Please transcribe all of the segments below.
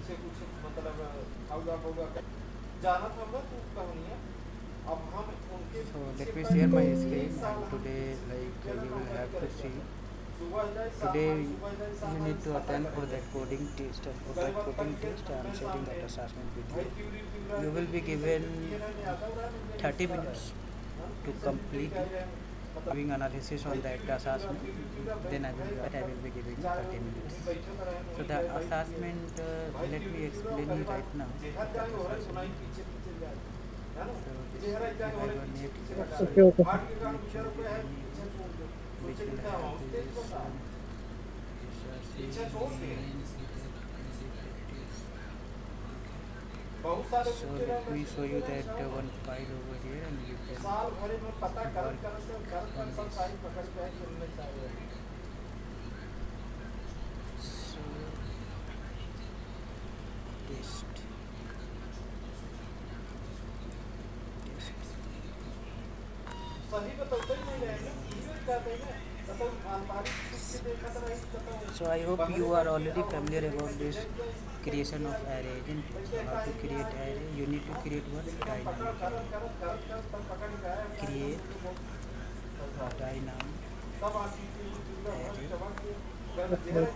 से कुछ मतलब होगा होगा जाना था ना तू कहानी है अब हम उनके So पीछे let me share my continue एक screen, साल and हम today पीछे like पीछे you ना will have मेहनत to करेंगे see. सुबह जाए शाम Today आए सुबह जाए शाम you आए need to पता attend for करेंगे that coding test, and for गए that वक्त coding थक गए test I am मैं sharing सामने that assessment with भाई you. क्यूरी क्यूरा You के will be तीन से given ये ना आता रहा मुझे 30 निकला रहा minutes हम to 30 मिनट complete क्या it, है पता doing analysis भाई on that assessment. क्यूरी Then बैंक है I will be giving चाहे 30 वहीं minutes. बैठे तो रहे So वहीं the गए भाई assessment, भाई let क्यूरी me क्यूरा explain कभी you बात right now. जेहर That जाए हो रहा है सुनाई assessment. पीछे पीछे जाए है ना So this जेहर जाए हो रहा है पीछे Hibernate पीछे लगा capsule रहे Okay. हार्ट के कारण nature इधर पे है design पीछे event, छोड़ दो which सोचे will कितना have हाउस तेज this बता पीछे छोड़ दे बहुत सारे so कुत्ते let रहे me show you that वैसे one file over here, and you can साल भरे में पता करत work करत करत on करत सब this. सारी पकड़ के आए खेलने चाहिए So test सही बताते ही नहीं रहे ना ये कहते हैं ना तो अलमारी छुप के देखा तो नहीं कहता so I hope you are already familiar about this creation of array, isn't it? So how to create array? You need to create one dynamic array. Create dynamic सब आती array.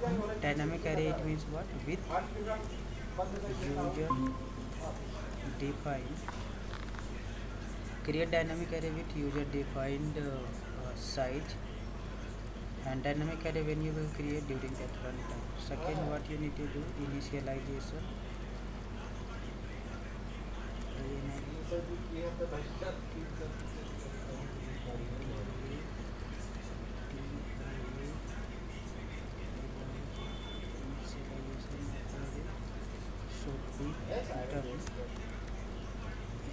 Dynamic array, it means what? With user defined. Create dynamic array with user defined size, and dynamic array when you will create during that runtime. Second, what you need to do, initialization. Should be done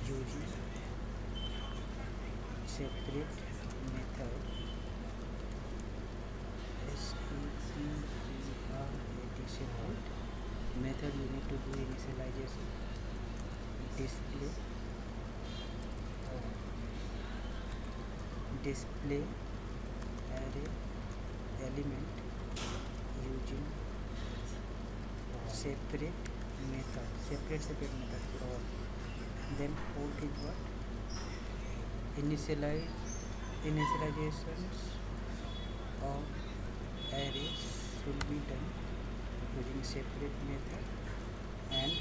using separate method separate method. You need to do initialization, display array element using separate method for all. Then fourth is what? Initializations of arrays should be done using separate method, and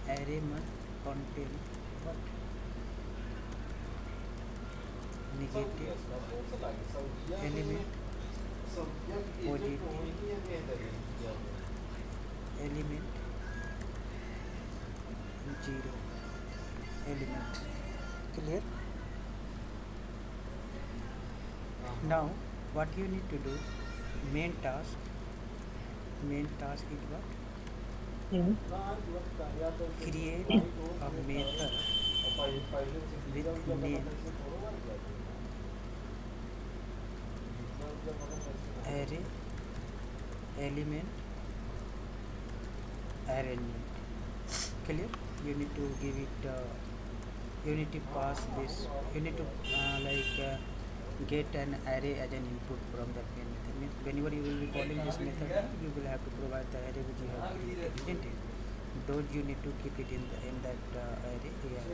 array must contain what? Negative element, positive element, zero element. Clear? Now what you need to do, main task is what? Create a method with name array element arrangement. Clear? You need to give it you need to pass this, you need to get an array as an input from that main method. Whenever you will be calling this method, you will have to provide the array which you have created, isn't it? Those you need to keep it in that array here.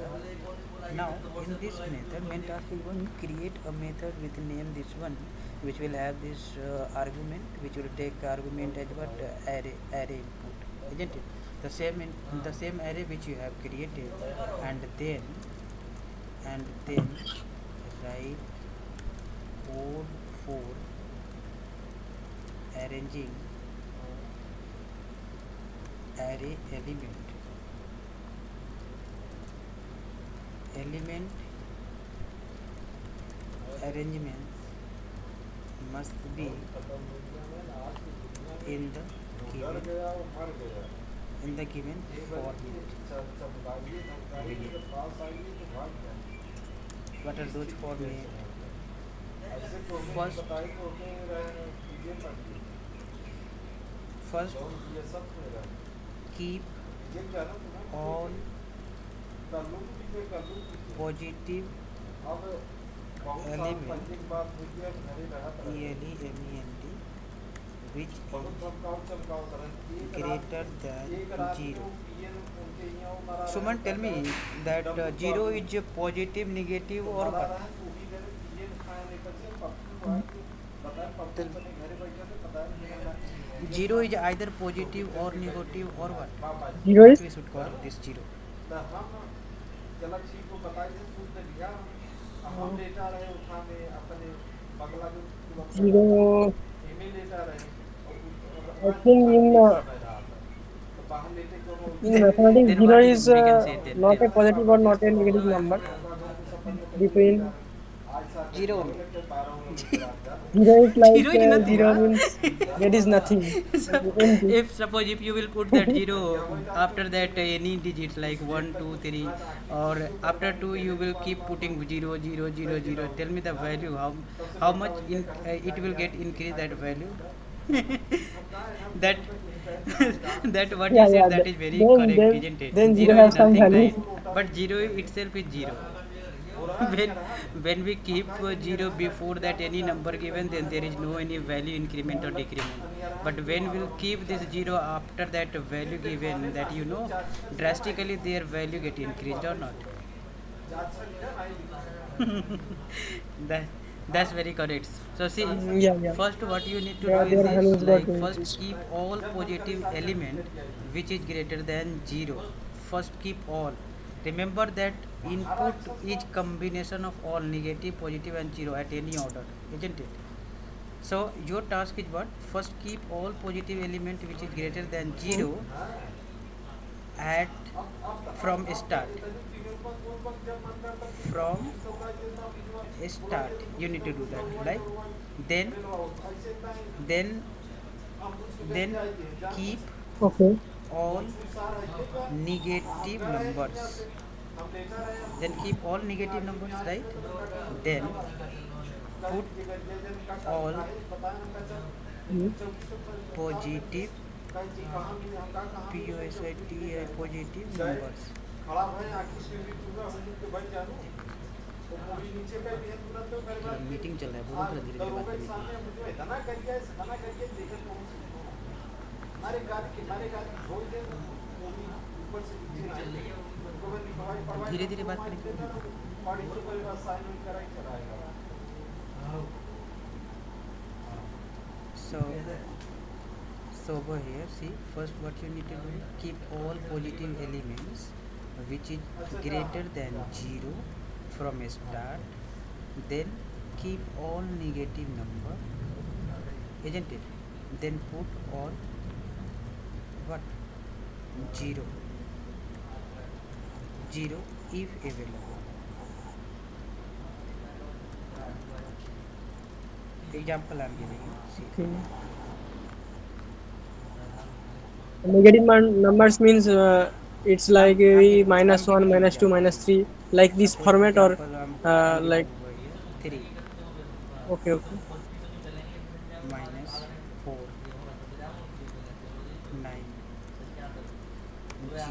Now in this method, main task is one, create a method with name this one, which will have this argument, which will take argument as what? Array input, isn't it? The same array which you have created, and then write code for arranging array element arrangements must be in the given format. What are those formats? First, keep all positive बहुत साल element पहले की बात हुई है, घरे रहत रहे। element which बहुत is चमकाओ चमकाओ तरह greater एक than रात को 0. पिए उनके यहाँ मरा Suman, tell me that 0 is a positive, negative, or मरा what? रहा तो भी करे पिए खाए लेकर से पप्पू आए तो बताए पप्पू Tell अपने घरे बैठे थे पता नहीं 0 is either positive or negative or what? Baba ji Zero What is we should call this 0? तो हम चला ठीक को बताए थे सूट लिया हम लेटा रहे उठाने अपने बगला जो zero. ईमेल लेटा रहे I think तो बाहर लेटे को in mathematics Then zero what is we can say then? not a Tell. positive or not a negative number. Between 0 only. zero is like 0 is nothing. zero means there is nothing. So, Empty. if suppose if you will put that 0 after that any digits like 1 2 3 or after 2 you will keep putting 0 0 0 0, tell me the value, how much it will get increase that value. that that what Yeah, you yeah. said, that is very Then correct, isn't it? then 0 zero has is some nothing, value. right? But 0 itself is 0. when when we keep 0 before that any number given, then there is no any value increment or decrement. But when we'll keep this 0 after that value given, that drastically their value get increased or not. that that's very correct. So see, Yeah. first what you need to Yeah, do their is values this, got like first increased. keep all positive element which is greater than 0. First keep all. Remember that input is combination of all negative, positive and 0 at any order, isn't it? So your task is what? First keep all positive element which is greater than 0 at from start. From start you need to do that, like then then then keep Okay. all negative numbers, then keep all negative numbers, right? Then put all Hmm. positive positive numbers. खड़ा भाई आखिर सीढ़ी पूरा हम लोग तो बच जानो तो पूरी नीचे पे भी है तुरंत तो कर बात मीटिंग चल रहा है, बहुत धीरे धीरे बात करिए. सामने मुझे इतना करिए देखे तो हमारे गाड़ी छोड़ दे पूरी ऊपर से नीचे आए तो मैं पढ़वाई धीरे धीरे बात करेंगे. पढ़ी तो कोई बात साइन इन कराई चलाएगा. So over here, see, first what you need to do, keep all positive elements which is greater than 0 from a start, then keep all negative number, isn't it? Then put all what? 0 if available. Example I am giving you. See. Okay. Negative numbers means it's like minus 1, minus 2, minus 3, like this Suppose format, or example I'm giving like. over here 3 Okay. minus 4 9 0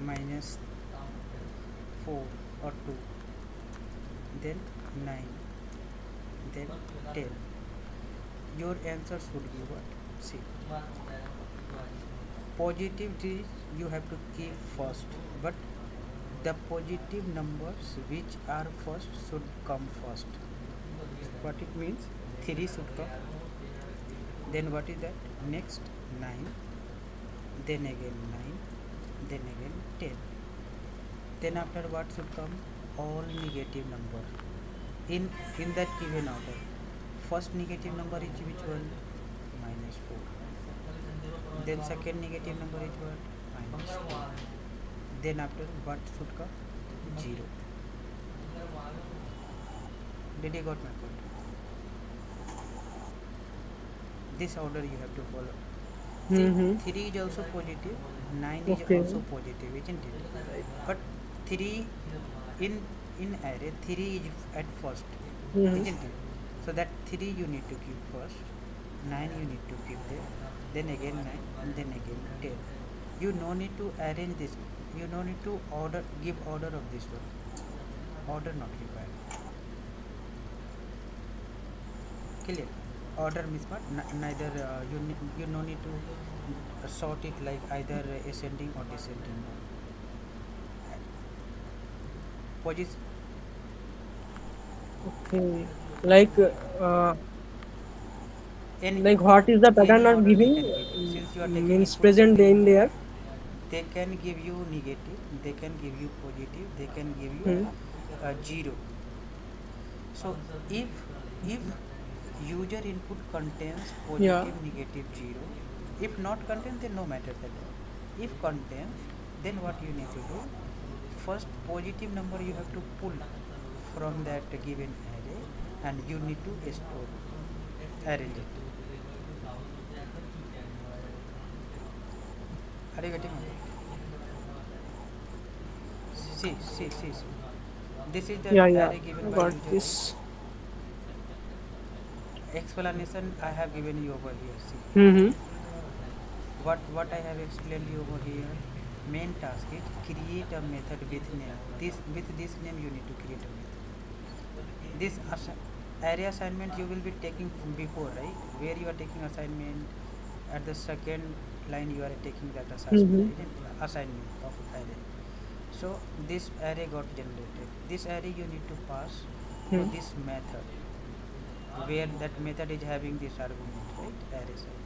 minus 4 or 2, then 9, then 10. Your answer should be what? See, positive digits you have to keep first, but the positive numbers which are first should come first. What it means? 3 should come, then what is that? Next 9, then again 9, then again 10. Then after what should come? All negative number in that given order. First negative number is which one? Minus 4. Then second negative number is what? Minus 2. Then after what should come? 0. Did you got my point? This order you have to follow. Mm-hmm. 3 is also positive, 9 is Okay. also positive, isn't it? But 3 in array, 3 is at first, Mm-hmm. isn't it? So that 3 you need to keep first, 9 you need to keep there, then again 9, and then again 10. You no need to arrange this, you no need to give order of this one. order not required. Clear? Order means what? Neither you no need to sort it like either ascending or descending. Position. Okay. Like Any like what is the pattern any not order they giving? can give you. Since you are taking Means input, present in there. they can give you negative, they can give you positive, they can give you Hmm. zero. So if user input contains Yeah. positive, negative, zero, if not contains, then no matter at all. If contains, then what you need to do? First positive number you have to pull from that given array, and you need to store, arrange it. Are you getting it? See. This is the Yeah. Yeah. array given I by got user, right? this. Explanation I have given you over here. See Mm-hmm. what I have explained you over here. Main task is create a method with name. With this name you need to create a method. This array assignment you will be taking from before, right? Where you are taking assignment at the second line, you are taking that Mm-hmm. assignment of array. So this array got generated. This array you need to pass to Hmm. this method, where that method is having this argument, right? Array side.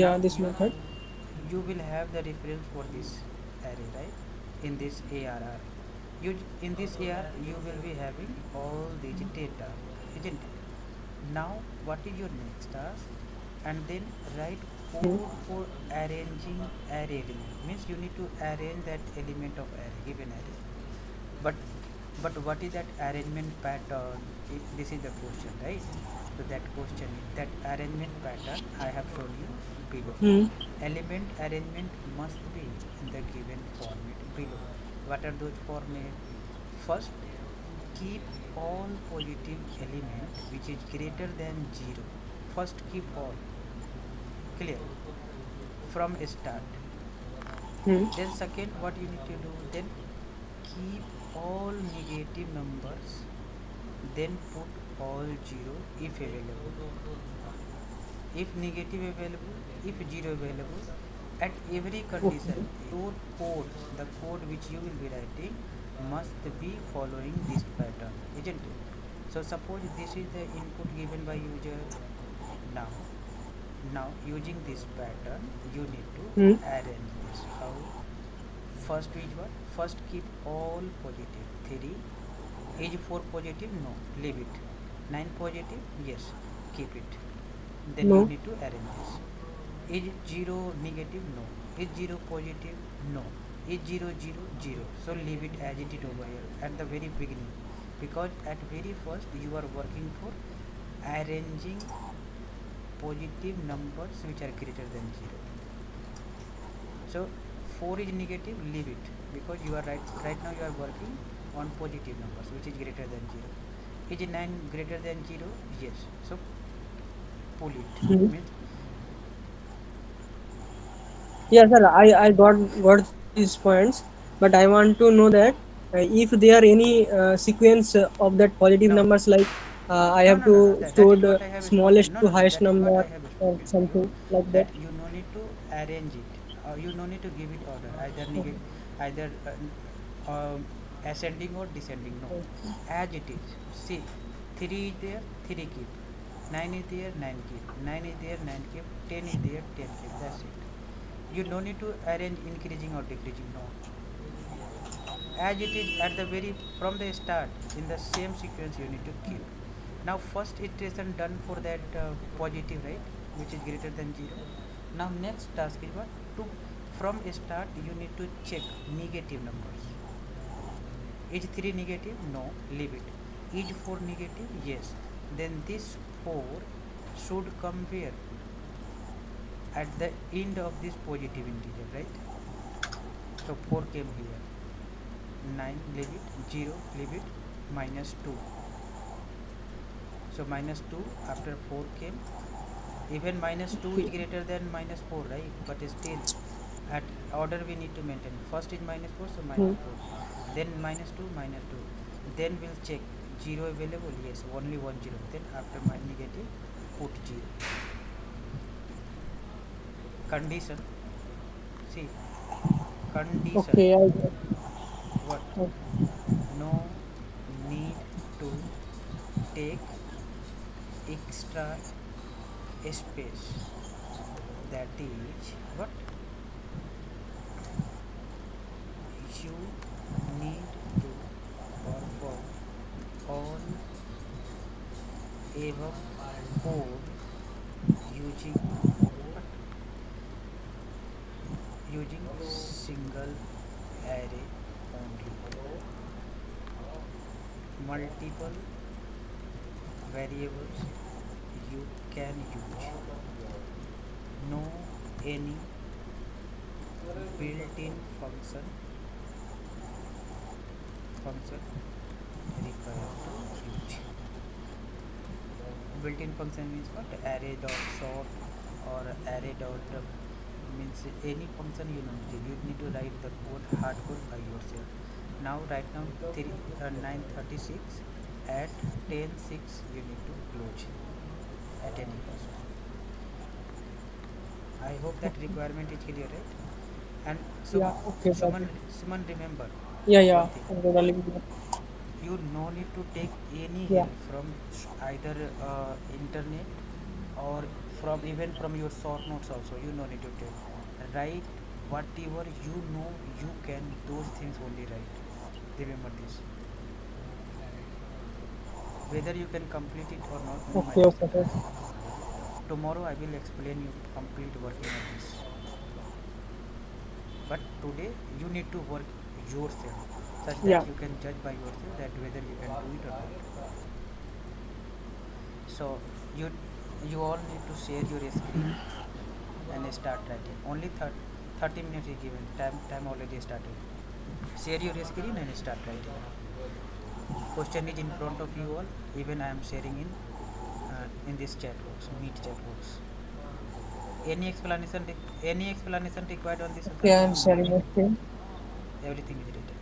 Yeah. Now This method. you will have the reference for this array, right? In this ARR, in this AR you will be having all these data, isn't it? Now what is your next task? And then write Hmm. code for arranging array element. Means you need to arrange that element of array, given array. But what is that arrangement pattern? This is the question, right? So that question, that arrangement pattern I have shown you below. Hmm. Element arrangement must be in the given format below. What are those formats? First, keep all positive element which is greater than 0. First keep all. Clear? From start. Hmm. Then second, what you need to do? Then keep all negative numbers. Then put all 0 if available. If negative available, if 0 available, at every condition, Okay. your code, the code which you will be writing, must be following this pattern, isn't it? So suppose this is the input given by user. Now, using this pattern, you need to Hmm. arrange this. How? First is what? First keep all positive. 3 is 4 positive? No, leave it. 9 positive? Yes, keep it. Then you No. need to arrange this. Is 0 negative? No. Is 0 positive? No. Is 0 0 0? So leave it as it is over here at the very beginning, because at very first you are working for arranging positive numbers which are greater than 0. So 4 is negative, leave it, because you are right now you are working on positive numbers which is greater than 0. Is 9 greater than 0? Yes. So pull it. Hmm. Means Yeah, sir. I got these points, but I want to know that if there are any sequence of that positive no, numbers, like I no, have no, to no, no. That store is the what I have smallest spoken. No, to no, no. highest That is what number I have or spoken to you. something like that. That you no need to arrange it. You no need to give it order. Either ascending or descending. No, as it is. See, 3 is there, 3 keep. 9 is there, 9 keep. 9 is there, 9 keep. 10 is there, 10 keep. That's it. You no need to arrange increasing or decreasing. No, as it is at the very from the start, in the same sequence you need to keep. Now first iteration done for that positive, right, which is greater than 0. Now next task is what? To from start you need to check negative numbers. Is 3 negative? No, leave it. Is 4 negative? Yes. Then this 4 should come where? At the end of this positive integer, right? So 4 came here. 9, leave it. 0, leave it. -2. So -2 after 4 came. Even -2 is greater than -4, right? But still at order we need to maintain. First is -4, so Hmm. -4. Then -2, -2. Then we'll check 0 available, yes, only 1 0. Then after my negative, put 0. Condition, see, condition, Okay, what? I, No need to take extra space, that is what? You need to perform all above code using what? Using single array only. Multiple variables you can use. No any built-in function required to use. Built-in function means what? Array dot sort or array dot means any function you need to write the code hard code by yourself. Now right now 9:36 at 10:06 you need to close at any cost. I hope that requirement is clear, right? And yeah, okay, got it. Suman, remember Yeah, one yeah, thing. I'm totally You no need to take any yeah, help from either internet or from even from your short notes also. You no need to take. Write whatever you know you can. Those things only write. Remember this. Whether you can complete it or not, no okay, matters okay, at all. okay. Tomorrow I will explain you complete working of this. But today you need to work yourself such Yeah, that you can judge by yourself that whether you can do it or not. So you you all need to share your screen and start writing. Only 30 minutes is given. Time already started. Share your screen and start writing. Question is in front of you all. Even I am sharing in this chat box, meet chat box. Any explanation? Any explanation required on this? okay, I'm sharing my screen. Everything is written.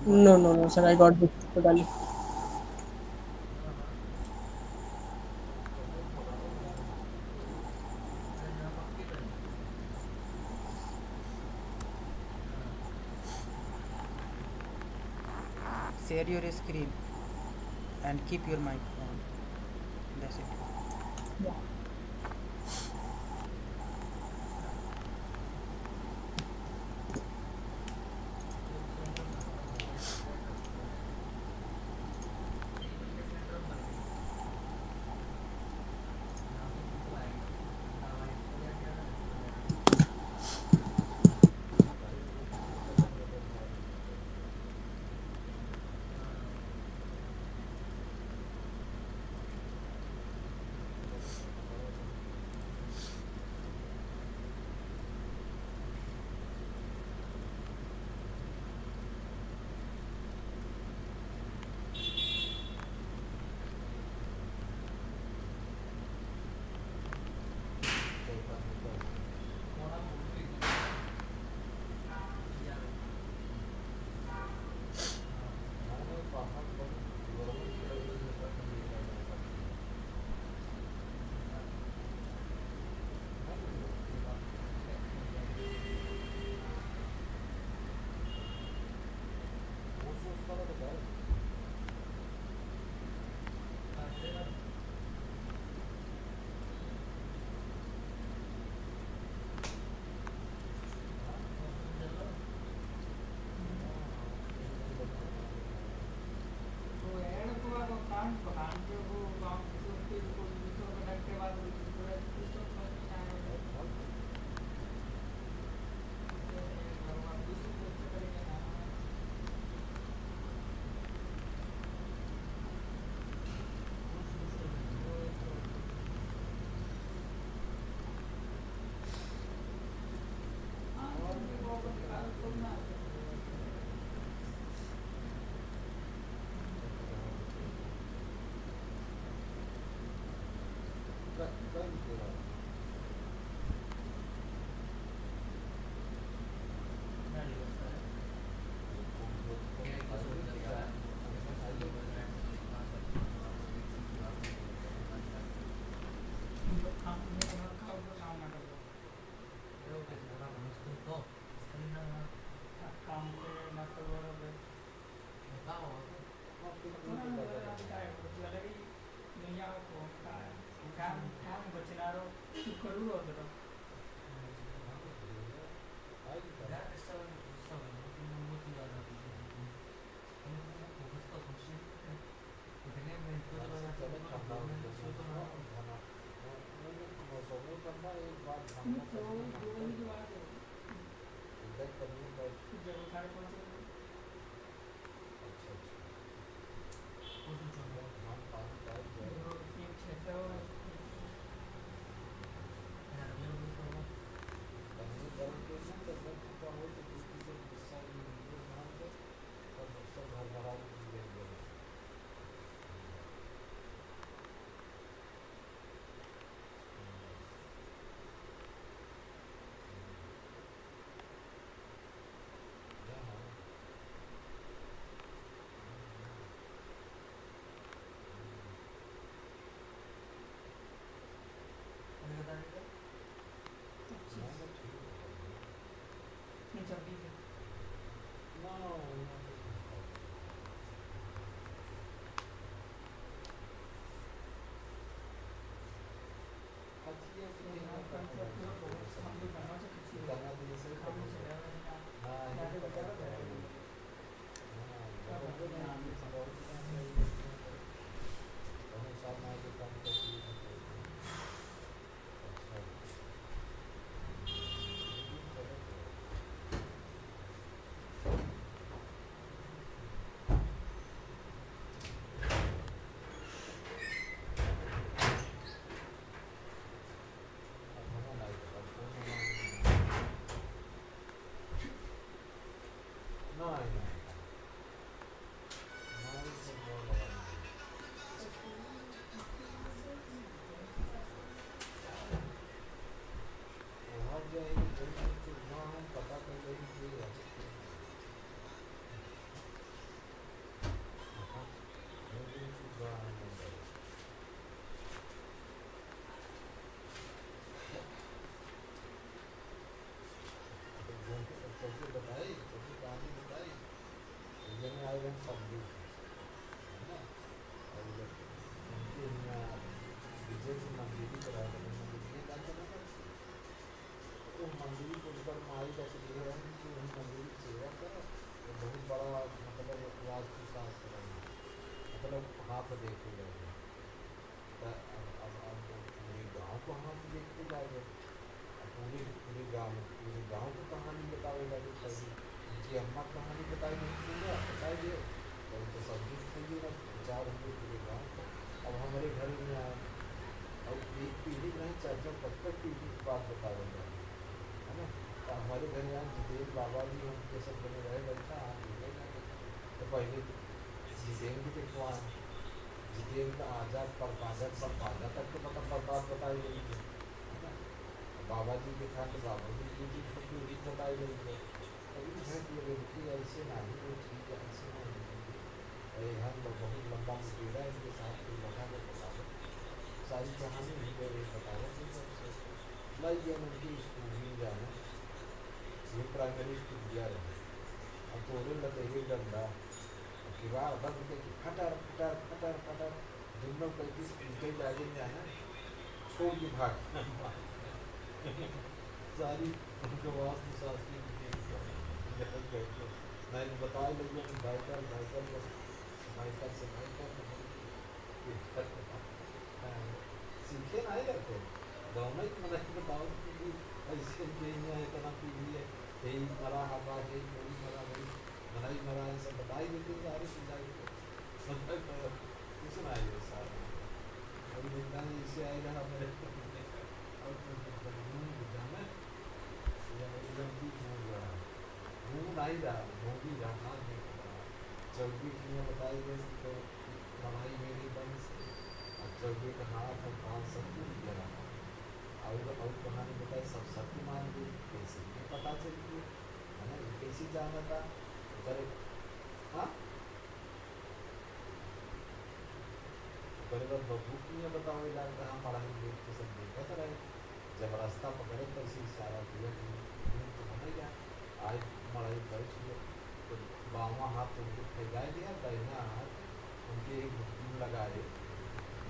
Good. No, no, no, sir, I got this totally. Share your screen and keep your mic on. That's it. Yeah.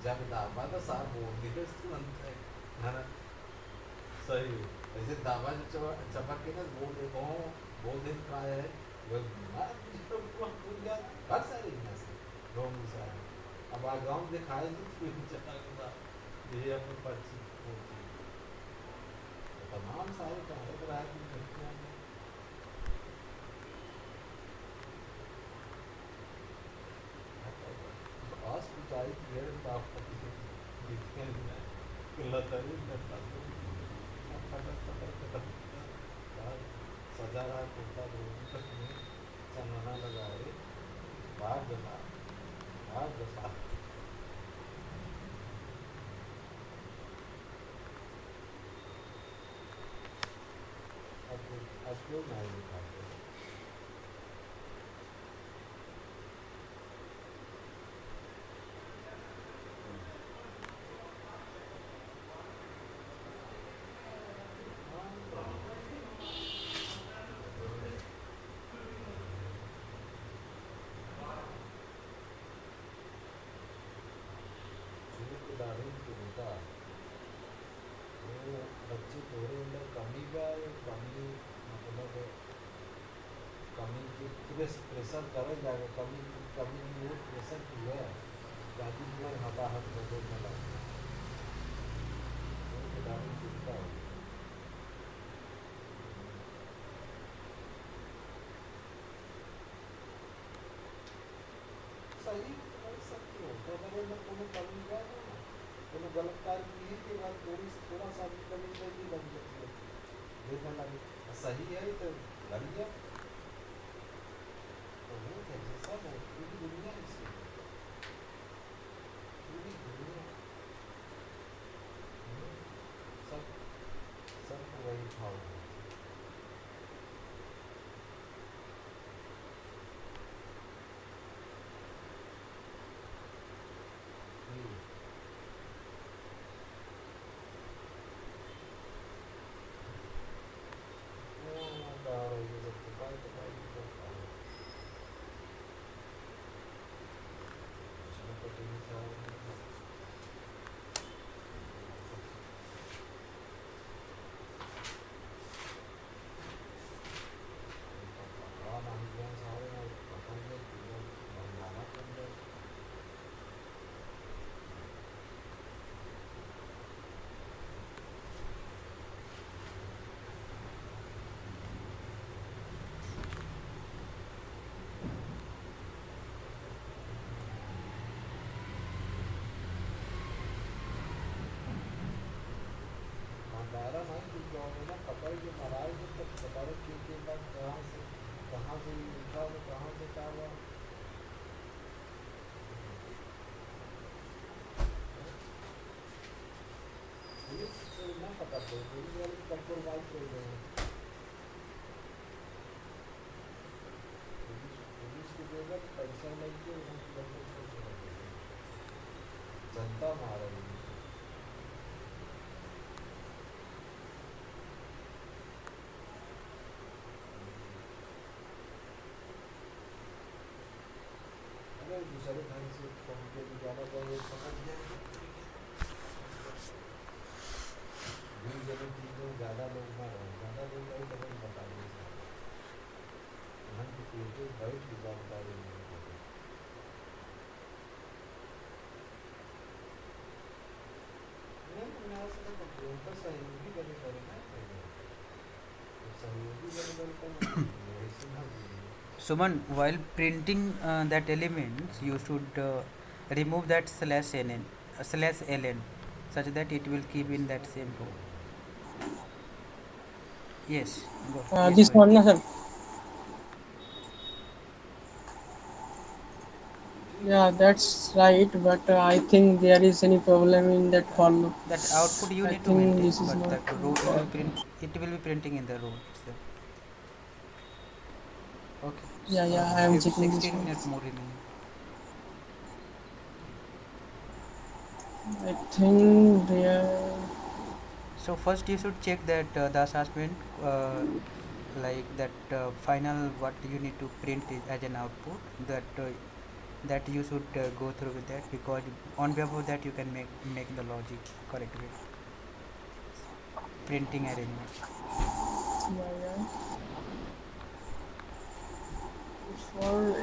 जब दाबा तो सार बोल दिए तुरंत है ना सही ऐसे दाबा जब चपक के ना बोल दिन का है वो मार जितना पूरा पूछ गया हर सारी में से रोम सारे अब आ गांव दिखाए तो फिर चला गया ये अपन पर्ची तमाम सारे कार्य कराए थे बच्चों ने hospitality staff लतारी सजा रहा कुर्ता में चंदना लगा रहे बाहर जसा अब क्यों नहीं दिखाते बच्चे थोड़े अंदर कमी का कमी मतलब कमी की प्रेशर करे जाएगा कमी वो प्रेशर की है जाति में हताहत बदल में लगता है चिंता हो सही सत्य होता है कोनो कमी का कोनो गलत कार्य किए के बाद थोड़ा सा भी कमी नहीं लग सकती है देखने लगे सही है तो लग गया तो वो कैसे सब है पूरी दुनिया इससे पूरी दुनिया सब वही भाव है पकड़ के महाराज तो पता नहीं क्यों कहाँ से लिखा हुआ कहाँ से क्या हुआ पुलिस ना पता चले पुलिस वाले कंट्रोल वाइज कर रहे हैं पुलिस की जगह पैसा लेके जनता मार रही है दूसरे ढंग से पहुँचे भी ज़्यादा चाहिए समझ गए ज़्यादा लोग ना रहे ज़्यादा लोग रहे तो नहीं बताइए मन की चीज़ें बहुत ही जानकारी नहीं सहयोगी बने करेगा सहयोगी बने Suman, while printing that elements, you should remove that /ln, such that it will keep in that same row. Yes, go. Yes, this one, no, sir. Yeah, that's right, but I think there is any problem in that follow. That output you need to maintain, but that row it will be printing in the row itself. Okay. Yeah, I am checking 16 minutes more remaining. I think there. So first you should check that the assessment, like that final what you need to print as an output, that that you should go through with that, because on behalf of that you can make the logic correct way. Printing arrangement. Yeah, yeah. For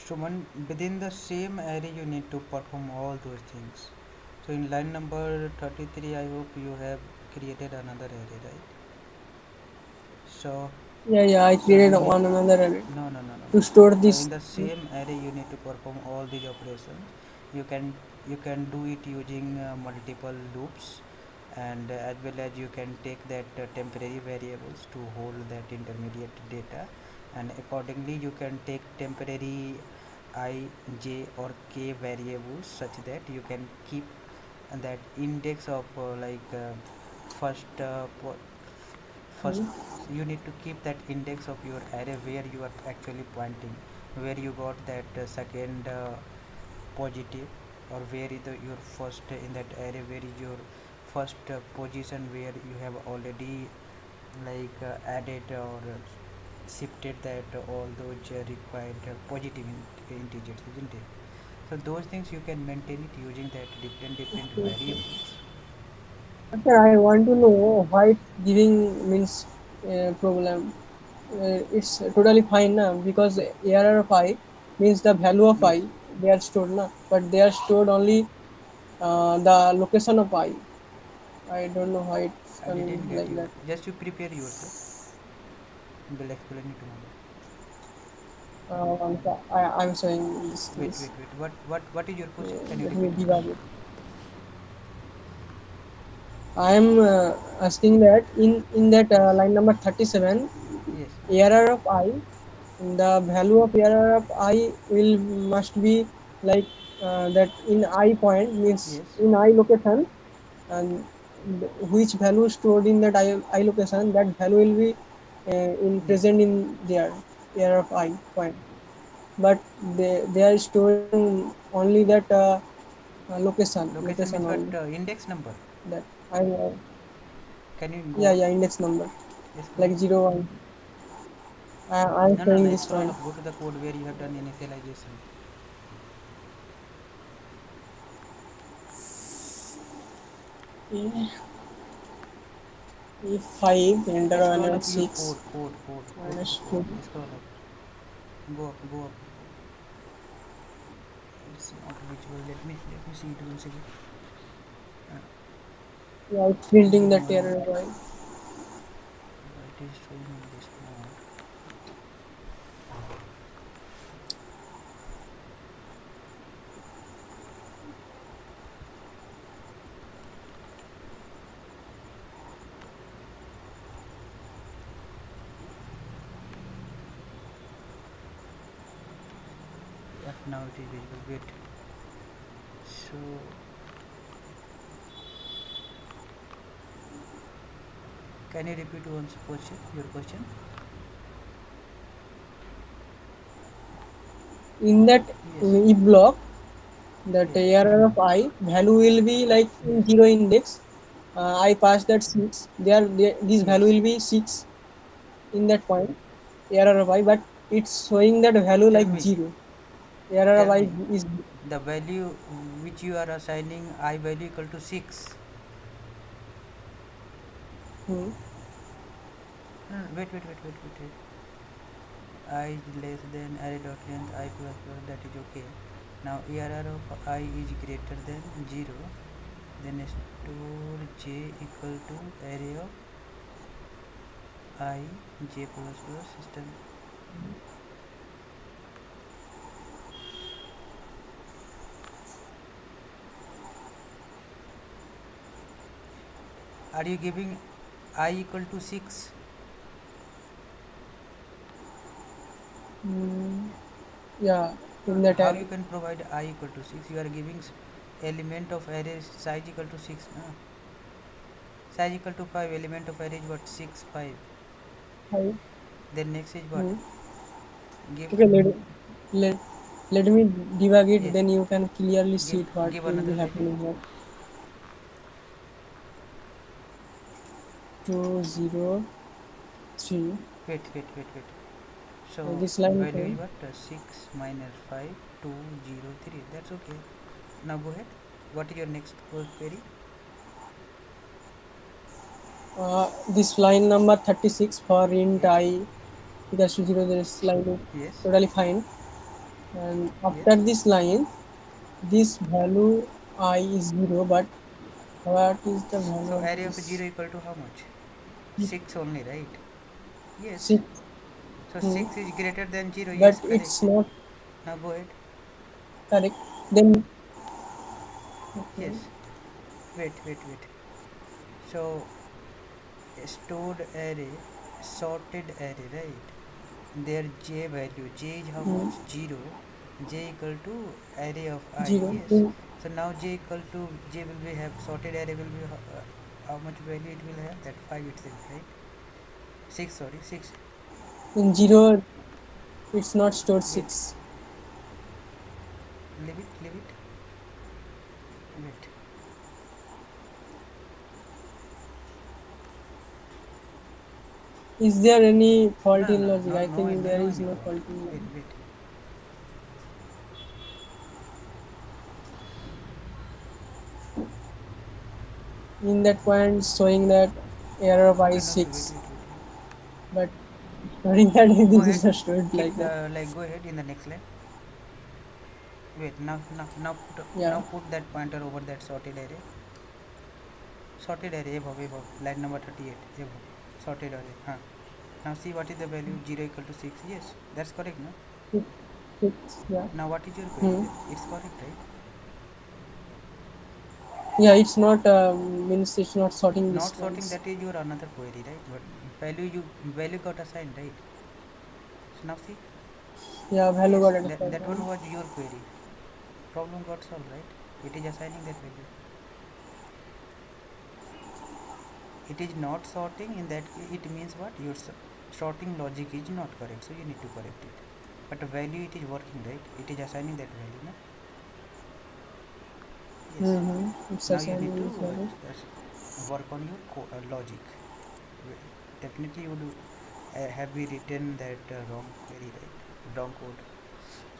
So within the same array you need to perform all those things. So in line number 33 I hope you have created another array, right? So Yeah, I so created you need one another array no. to store So this. in the same array you need to perform all these operations. You can you can do it using multiple loops, and as well as you can take that temporary variables to hold that intermediate data, and accordingly you can take temporary I, j or k variables such that you can keep that index of first first Hmm. you need to keep that index of your array where you are actually pointing, where you got that second positive, or where is your first in that array, where is your first position where you have already added or shifted that all those required positive integers, isn't it? So those things you can maintain it using that different Okay. variables. Sir, I want to know why it's giving means problem. It's totally fine now because error of I means the value of Yes, I they are stored now, but they are stored only the location of I. I don't know why it's I coming didn't get like you. that. Just you prepare yourself. We'll explain it tomorrow. I'm showing these things. Wait. What is your question? Can you Let me repeat once? debug it. I am asking that in that Yes, line number 37, yes, error of I, the value of error of I will must be like that in I point means yes, in I location, and which value stored in that I location, that value will be in yes. present in there error of I point, but they are storing only that Location location means what? only Index number. that I Can you go yeah, up? index number Scroll like up. 0 1. I'm saying No. this Scroll point. up. Go to the code where you have done initialization. E- E5 enter Scroll up your 106 code to minus code. 2. Scroll up. Go up. It's not visible. Let me see it once again. Uh, Yeah, it's give me printing a that moment. error right. Why it is showing in this mode? Yeah, now it is visible. Wait. So can you repeat once question? Your question? In that Yes. if block, that Yes. error of I value will be like in Yes. zero index. I pass that 6. This value Yes. will be 6 in that point error of I, but it's showing that value Tell like me. 0. Error of Tell I me. is The value which you are assigning I value equal to 6. hmm, Wait. I is less than array dot length I plus that is okay. Now error of I is greater than 0. Then store j equal to array of I j plus system. Are you giving I equal to 6? hmm, yeah, in that How you can provide I equal to 6? You are giving element of array size equal to 6. No? Size equal to 5, element of array is what? 6, 5. I, Then next is what? hmm. Give, Okay, let, let me debug it, yes, then you can clearly see give, it what give will another be value. happening here. 203. Wait. So This line is value is saying what? 6 minus 5, 203. That's okay. Now go ahead. What is your next query? this line number 36 for int Yes, I equals to 0. This line is yes, totally fine. and Yes. after this line, this value I is 0, but what is the value So of array of this? 0 equal to how much? 6 only, right? Yes. 6. So Hmm. 6 is greater than 0. But Yes, it's correct. not Now go ahead. correct. Then, okay. Yes. Wait. So stored array, sorted array, right? Their j value. J is how Hmm. much? 0. J equal to array of I. 0. Yes. Then, So now j equal to j will be have sorted array will be how much value it will have? That 5 itself, right? 6, sorry, 6. in 0, it's not stored Wait, 6. leave it. Wait. Is there any fault No, in no, no, logic? no, I no, think no, there no is any no fault. fault in logic. Wait. In that point, showing that error of I No, is no, see, 6, wait. but storing that Go this ahead. is not stored Keep like that. go ahead in the next line. Wait, Yeah. now put that pointer over that sorted array. Sorted array above. Line number 38 above. Sorted array. Huh. Now see what is the value 0 equal to 6. Yes, that's correct, no? 6, 6, yeah. Now what is your query Hmm. then? It's correct, right? Yeah, it's not means it's not sorting Not sorting, distance. that is your another query, right? But value got assigned, right? So now see, Yeah, value yes, got that one added. was your query. Problem got solved, right? It is assigning that value. It is not sorting. In that case, it means what? Your sorting logic is not correct, so you need to correct it. But the value it is working, right? It is assigning that value, no? Yes. Mm-hmm. It's Now you need assigning to this value. work on your logic. Definitely you do have we written that wrong query, right? Wrong code.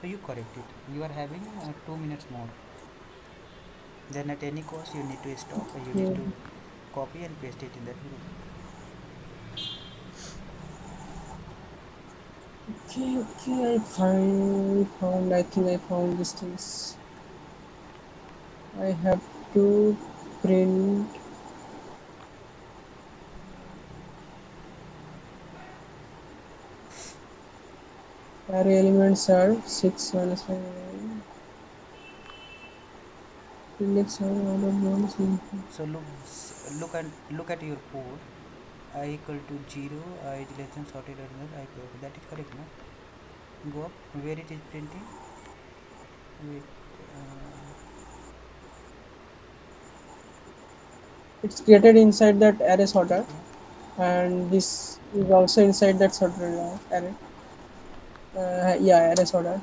So you correct it. You are having 2 minutes more. Then at any cost you need to stop. You need Okay, to copy and paste it in that group. okay. I think I found these things. I have to print array elements are 6 minus 5. Index are order bonus. So look at your code. I equal to 0. I is less than sorted element. I equal to, that is correct, no? Go up where it is printing. Wait. It's created inside that array sorter, Okay. and this is also inside that sorter array. Yeah, array sorter.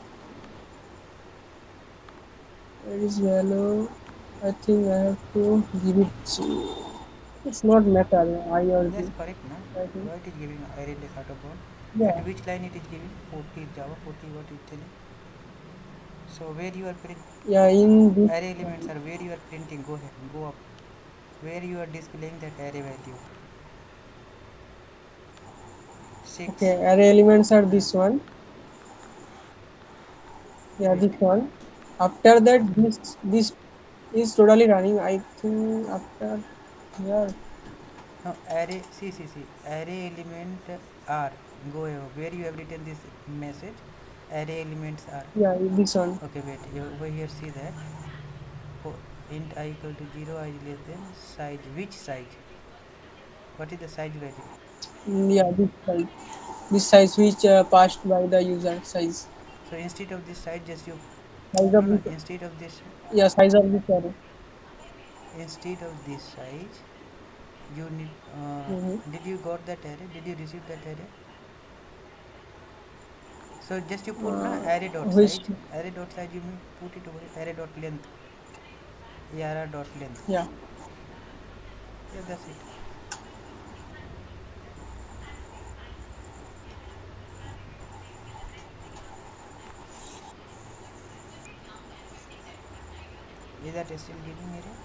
Where is value? I think I have to give it. It's not matter. I or Yes, G. correct, no? I think. Why it is giving array less out of bound? Yeah, At which line it is giving? 40 Java 40 what is telling? So where you are print yeah. In this. array elements are where you are printing. Go ahead, go up. Where you are displaying that array value? 6. Okay, array elements are Hmm. this one. Yeah, Wait. this one. After that, this is totally running. I think after here. Now array see array element are go where you have written this message. Array elements are Yeah, this one. okay. Wait, over here see that int I equal to 0, I is less than size. Which size? What is the size value? Yeah, this size. This size which passed by the user size. So instead of this size, just you Size no of no this. instead of this Yeah, size of this array. size, you need. Mm-hmm. Did you got that array? Did you receive that array? So just you put na array dot Which. size. Array dot size you put it over here. Array dot length. ARR dot length. Yeah. Yeah, that's it. Is that still giving error?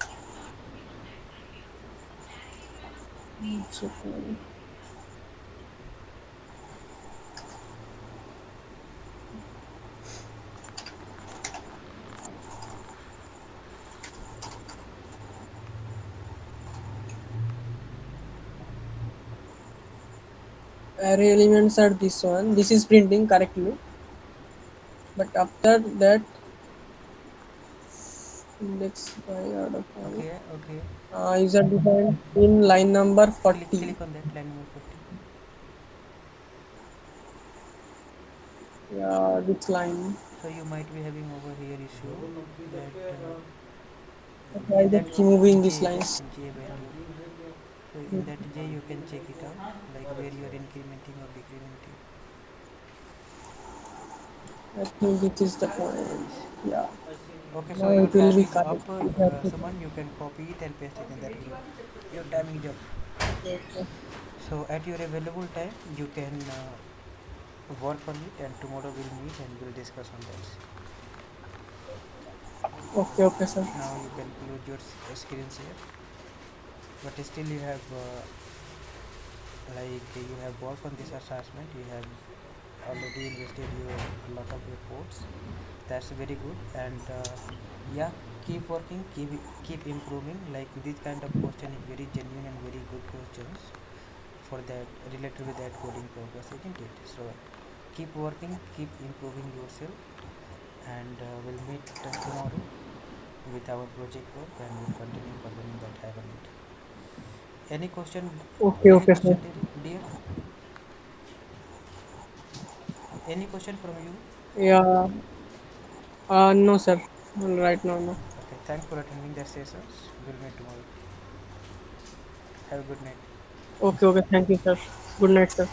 Check one. array elements are this one. This is printing correctly, but after that index by order file. Okay, okay. User defined in line number Click 40. click on that line number 40. Yeah, this line. So you might be having over here issue that I in that just removing these J lines. J value. So in that J you can check it out, like where you are incrementing or decrementing. I think it is the point. Yeah. Okay, so Now your it will time be is correct. up, We have to- someone you can copy it and paste it in that group. Your time is up. Okay. So at your available time, you can work on it, and tomorrow we'll meet and we'll discuss on that. Okay, okay, sir. Now you can close your screen share, but still you have like you have worked on this assessment. You have already invested your a lot of efforts. That's very good, and yeah, keep working, keep improving. Like this kind of question is very genuine and very good questions for that related with that coding progress, isn't it? So keep working, keep improving yourself, and we'll meet tomorrow with our project work, and we'll continue further in that Hibernate. Any question? Okay, Any okay, sir. question, dear? Any question from you? Yeah. No, sir. Right now, no. Okay, thanks for attending the sessions. We'll meet tomorrow. Have a good night. Okay, okay. Thank you, sir. Good night, sir.